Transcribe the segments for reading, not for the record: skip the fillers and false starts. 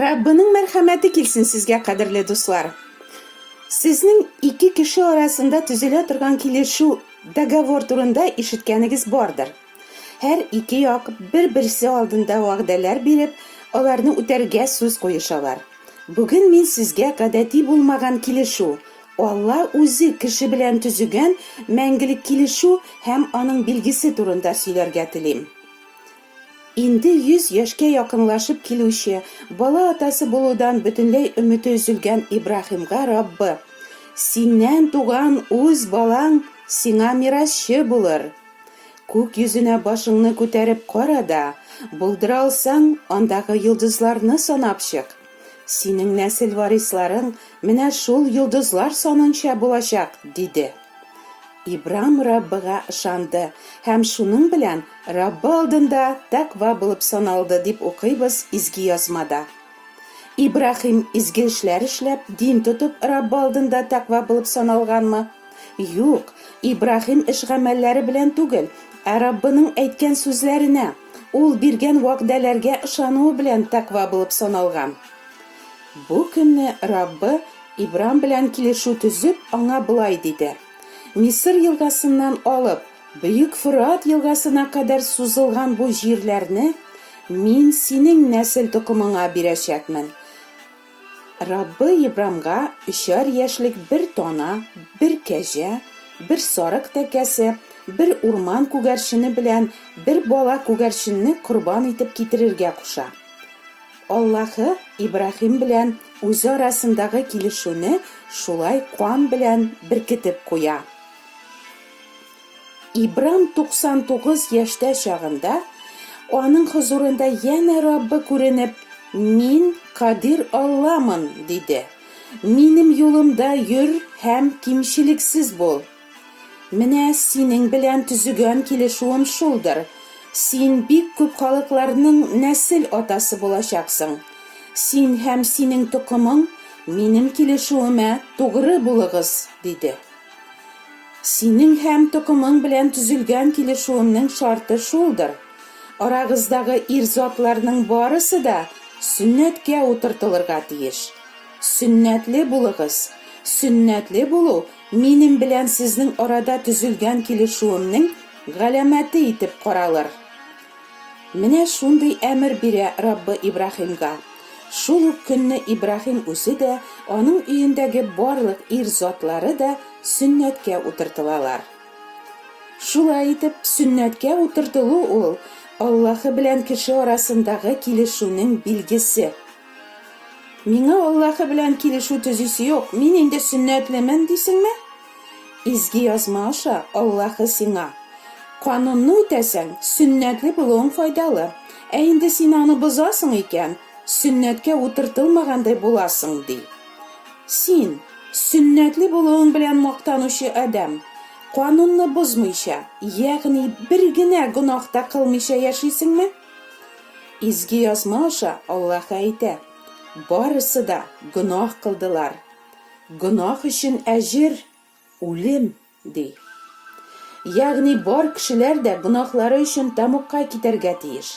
Раббының мәрхәмәте килсен сезгә, кадерле дуслар. Сезнең ике кеше арасында төзелә торган килешү, договор турында ишеткәнегез бардыр. Һәр ике як бер-берсе алдында вәгъдәләр биреп, аларны үтәргә сүз куешалар. Бүген мин сезгә гадәти булмаган килешү, Алла үзе кеше белән төзегән мәңгелек килешү һәм аның билгесе турында сөйләргә телим. Инде 100 яшькә якынлашып килүче, бала атасы булудан бөтенләй өмете өзелгән Ибраһимга Раббы: "Синнән туган үз балаң сиңа мирасчы булыр. Күк йөзенә башыңны күтәреп кара да, булдыра алсаң, андагы йолдызларны санап чык. Синең нәсел варисларың менә шул йолдызлар санынча булачак", диде. Ибрам Раббыга ышанды һәм шуның белән Раббы алдында тәкъва булып саналды дип укыйбыз изге язмада. Ибраһим изге эшләр эшләп, дин тотып Раббы алдында тәкъва булып саналганмы? Юк, Ибраһим эш-гамәлләре белән түгел, ә Раббының әйткән сүзләренә, ул биргән вәгъдәләргә ышануы белән тәкъва булып саналган. Бу көнне Раббы Ибрам белән килешү төзеп, аңа булай диде: "Мисыр елгасыннан алып, Бөек Фырат елгасына кадәр сузылган бу җирләрне мин синең нәсел тукымыңа бирәчәкмен". Раббы Ибрамга 3 яшьлек бер тона, бер кәҗә, бер сарык тәкәсе, бер урман күгәрчене белән бер бала күгәрченне корбан итеп китерергә куша. Аллаһы Ибраһим белән үзе арасындагы килешүне шулай кан белән беркетеп куя. Ибрам 99 яшьтә чагында, аның хузурында янә Раббы күренеп: "Мин Кадир Алламын", диде. "Минем юлымда йөр һәм кимчелексез бул. Менә синең белән төзегән килешүем шулдыр. Син бик күп халыкларның нәсел атасы булачаксың. Син һәм синең тукымың минем килешүемә тугры булыгыз", диде. "Синең һәм тукымың белән төзелгән килешүемнең шарты шулдыр. Арагыздагы ир-затларның барысы да сүннәткә утыртылырга тиеш. Сүннәтле булыгыз. Сүннәтле булу минем белән сезнең арада төзелгән килешүемнең галәмәте итеп каралыр". Менә шундый әмер бирә Раббы Ибраһимга. Шул ук көнне Ибраһим үзе дә, аның өендәге барлык ир-затлары да сүннәткә утыртылалар. Шулай итеп, сүннәткә утыртылу ул Аллаһы белән кеше арасындагы килешүнең билгесе. "Миңа Аллаһы белән килешү төзүсе юк, мин инде сүннәтлемен" дисеңме? Изге язма аша Аллаһы сиңа: "Канунны үтәсәң, сүннәтле булуың файдалы. Ә инде син аны бозасың икән, сүннәткә утыртылмагандай буласың", ди. Син, сүннәтле булуың белән мактанучы адәм, канунны бозмыйча, ягъни бер генә гөнаһта кылмыйча яшисеңме? Изге язма аша Аллаһ әйтә: "Барысы да гөнаһ кылдылар. Гөнаһ өчен әҗир үлем", ди. Ягъни бар кешеләр дә гөнаһлары өчен тамукка китәргә тиеш.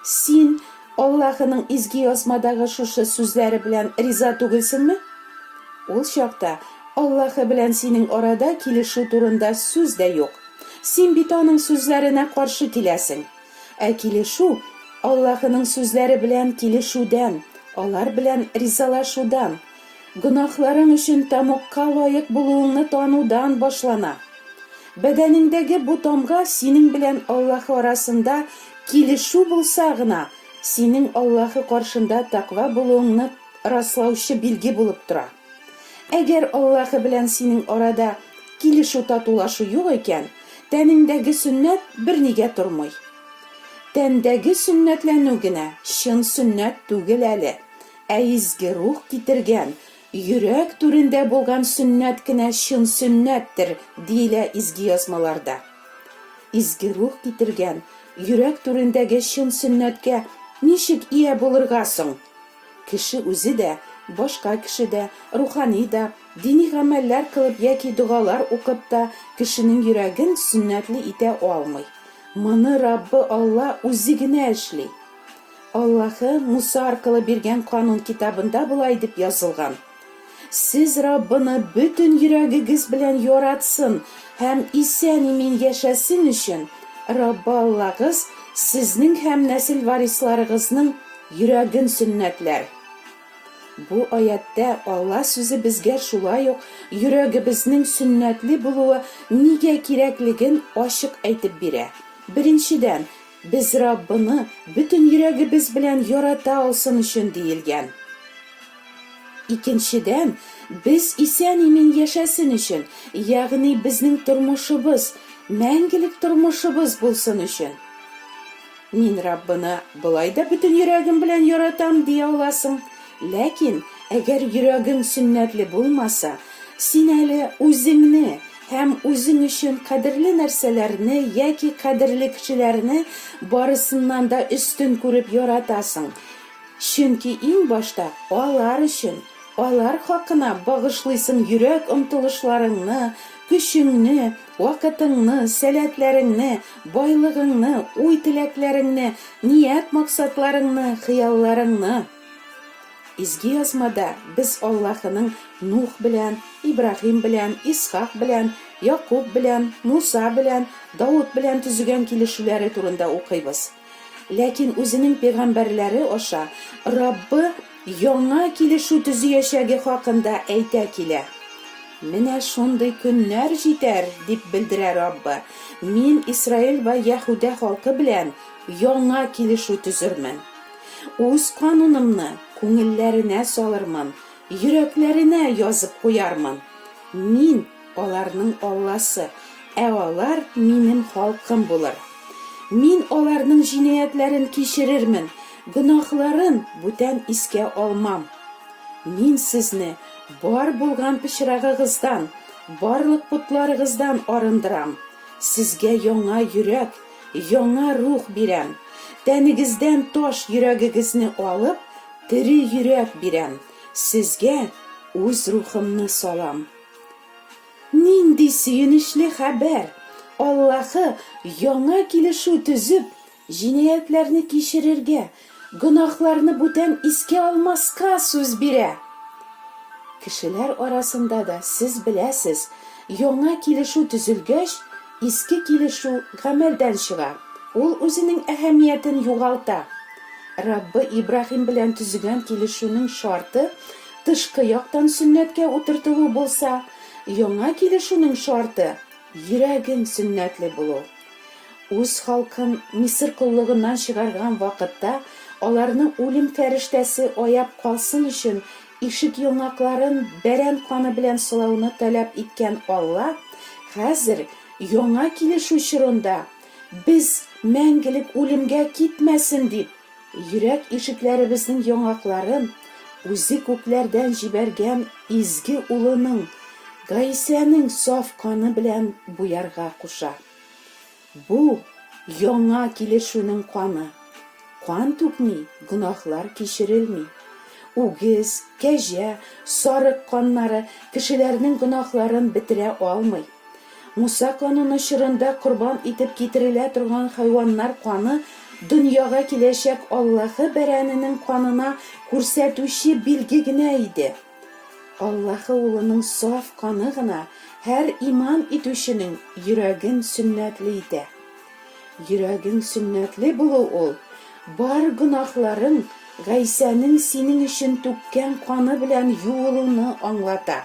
Син Аллаһының изге язмадагы шушы сүзләре белән риза түгелсеңме? Ул чакта Аллаһы белән синең арада килешү турында сүз дә юк. Син бит аның сүзләренә каршы киләсең. Ә килешү Аллаһының сүзләре белән килешүдән, алар белән ризалашудан, гөнаһларың өчен тамукка лаек булуыңны танудан башлана. Бәдәнеңдәге бу тамга синең белән Аллаһ арасында килешү булса гына, синең Аллаһы каршында тәкъва булуыңны раслаучы билге булып тора. Әгәр Аллаһы белән синең арада килешү татулашу юк икән, тәнеңдәге сүннәт бернигә тормый. Тәндәге сүннәтләнү генә чын сүннәт түгел әле, ә изге рух китергән, йөрәк түрендә булган сүннәт кенә чын сүннәттер, диелә изге язмаларда. Изге рух китергән, йөрәк түрендәге чын сүннәткә ничек ия булырга соң? Кеше үзе дә, башка кеше дә, рухани да, дини гамәлләр кылып яки дугалар укып та кешенең йөрәген сүннәтле итә алмый. Моны Раббы Алла үзе генә эшли. Аллаһы Муса аркылы биргән канун китабында булай дип язылган: Сез Раббыны бөтен йөрәгегез белән яратсын һәм исән-имин яшәсен өчен Раббы Аллагыз сезнең һәм нәсел варисларыгызның йөрәген сөннәтләр. Бу аятта Алла сүзе безгә шулай ук йөрәгебезнең сөннәтле булуы нигә кирәклеген ачык әйтеп бирә. Беренчедән, без Раббыны бөтен йөрәгебез белән ярата алсын өчен диелгән. Икенчедән, без исән-имин яшәсен өчен, ягъни безнең тормышыбыз, мәңгелек тормышыбыз булсын өчен. Мин Раббыны болай да бөтен йөрәгем белән яратам дия аласың. Ләкин, әгәр йөрәгең сөннәтле булмаса, син әле үзеңне һәм үзең өчен кадерле нәрсәләрне яки кадерле кешеләрне барысыннан да өстен күреп яратасың. Чөнки иң башта алар өчен, алар хакына багышлыйсың йөрәк омтылышларыңны, көчеңне, вакытыңны, сәләтләреңне, байлыгыңны, уй-теләкләреңне, ният максатларыңны, хыялларыңны. Изге язмада без Аллаһының Нух белән, Ибрахим белән, Исхак белән, Якуб белән, Муса белән, Дауд белән төзегән килешүләре турында укыйбыз. Ләкин үзенең пәйгамбәрләре аша Раббы яңа килешү төзүячәге хакында әйтә килә. Менә шундый көннәр җитәр, дип белдерә Раббы. Мин Исраил ва Яһүдә халкы белән яңа килешү төзермен. Үз канунымны күңелләренә салырмын, йөрәкләренә язып куярмын. Мин аларның Алласы, алар минем халкым булыр. Мин аларның җинаятларын кичерермен, гөнаһларын бүтән искә алмам. Мин сезне бар булган пычрагыгыздан, барлык путларыгыздан арындырам. Сезгә яңа йөрәк, яңа рух бирәм. Тәнегездән таш йөрәгегезне алып, тере йөрәк бирәм. Сезгә үз рухымны салам. Нинди сөенечле хәбәр! Аллаһы яңа килешү төзеп, җинаятләрне кичерергә, гөнаһларны бүтән искә алмаска сүз бирә. Кешеләр арасында да сез беләсез, яңа килешү төзелгәч, иске килешү гамәлдән чыга. Ул үзенең әһәмиятен югалта. Раббы Ибрахим белән төзегән килешүнең шарты тышкы яктан сөннәткә утыртылу булса, яңа килешүнең шарты йөрәгең сөннәтле булу. Үз халкын Мисыр коллыгыннан чыгарган вакытта аларның үлем фәрештәсе аяп калсын өчен ишек яңакларын бәрән каны белән сылауны таләп иткән Алла хәзер яңа килешү чорында без мәңгелек үлемгә китмәсен дип, йөрәк ишекләребезнең яңакларын үзе күкләрдән җибәргән изге улының, Гайсәнең саф каны белән буярга куша. Бу яңа килешүнең каны. Кан түкми, гөнаһлар кичерелми. Үгез, кәҗә, сарык каннары кешеләрнең гөнаһларын бетерә алмый. Муса кануны чорында корбан итеп китерелә торган хайваннар каны дөньяга киләчәк Аллаһы бәрәненең канына күрсәтүче билге генә иде. Аллаһы улының саф каны гына һәр иман итүченең йөрәген сөннәтле итә. Йөрәгең сөннәтле булу ул, бар гөнаһларың Гайсәнең синең өчен түккән каны белән юылуны аңлата.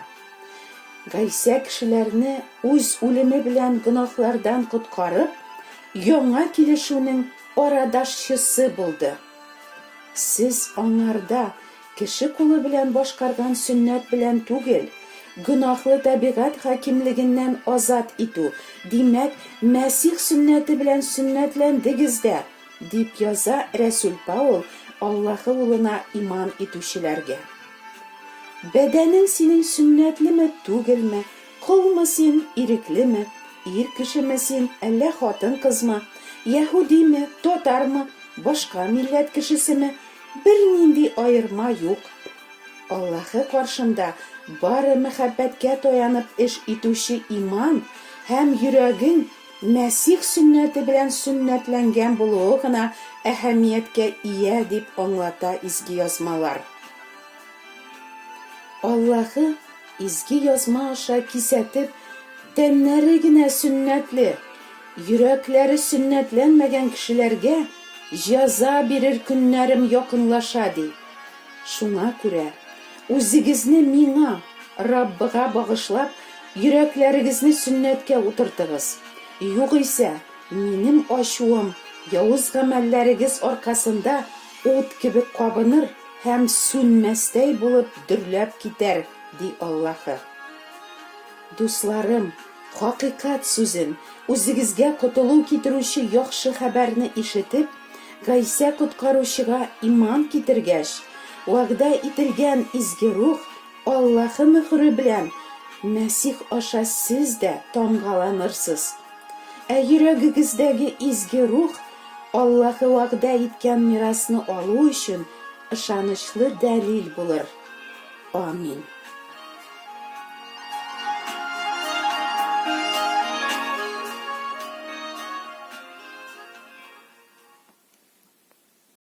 Гайсә кешеләрне үз үлеме белән гөнаһлардан коткарып, яңа килешүнең арадашчысы булды. Сез аңарда кеше кулы белән башкарган сөннәт белән түгел, гөнаһлы табигать хакимлегеннән азат итү, димәк, Мәсих сөннәте белән сөннәтләндегез дә, дип яза Рәсүл Паул Аллаһы улына иман итүчеләргә. Бәдәнең синең сөннәтлеме түгелме, кулмы син, иреклеме, ир кешеме син, әллә хатын-кызмы, яһүдиме, татармы, башка милләт кешесеме, бернинди айырма юк. Аллаһы каршында бары мәхәббәткә таянып эш итүче иман һәм йөрәгең Мәсих сүннәте белән сүннәтләнгән булуы гына әһәмияткә ия дип аңлата изге язмалар. Аллаһы изге язма аша кисәтеп, тәннәре генә сүннәтле, йөрәкләре сүннәтләнмәгән кешеләргә җәза бирер көннәрем якынлаша ди. Шуңа күрә үзегезне миңа, Раббыга багышлап, йөрәкләрегезне сүннәткә утыртыгыз. Югыйсә, минем ачуым явыз гамәлләрегез аркасында ут кебек кабыныр һәм сүнмәстәй булып дөрләп китәр, ди Аллаһы. Дусларым, хакыйкать сүзен, үзегезгә котылу китерүче яхшы хәбәрне ишетеп, Гайса коткаручыга иман китергәч, вәгъдә ителгән изге рух Аллаһы мөхүре белән Мәсих аша сез дә тамгаланырсыз. Йөрәгегездәге изге рух Аллаһы вәгъдә иткән мирасны алу өчен ышанычлы дәлил булыр. Амин.